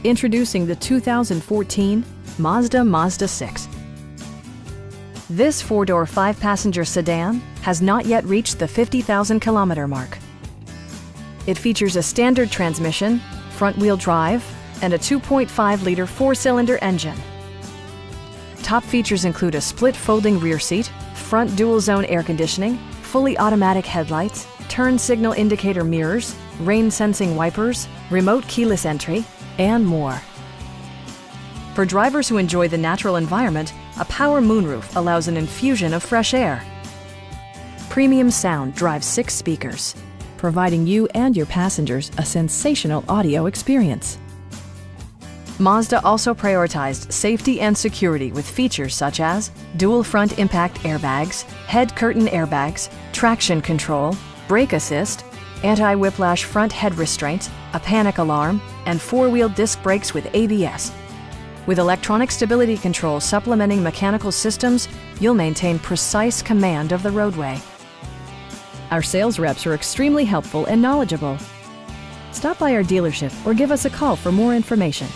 Introducing the 2014 Mazda Mazda6. This four-door, five-passenger sedan has not yet reached the 50,000-kilometer mark. It features a standard transmission, front-wheel drive, and a 2.5-liter four-cylinder engine. Top features include a split folding rear seat, front dual-zone air conditioning, fully automatic headlights, turn signal indicator mirrors, rain-sensing wipers, remote keyless entry, and more. For drivers who enjoy the natural environment, a power moonroof allows an infusion of fresh air. Premium sound drives 6 speakers, providing you and your passengers a sensational audio experience. Mazda also prioritized safety and security with features such as dual front impact airbags, head curtain airbags, traction control, brake assist, anti-whiplash front head restraints, a panic alarm, and 4-wheel disc brakes with ABS. With electronic stability control supplementing mechanical systems, you'll maintain precise command of the roadway. Our sales reps are extremely helpful and knowledgeable. Stop by our dealership or give us a call for more information.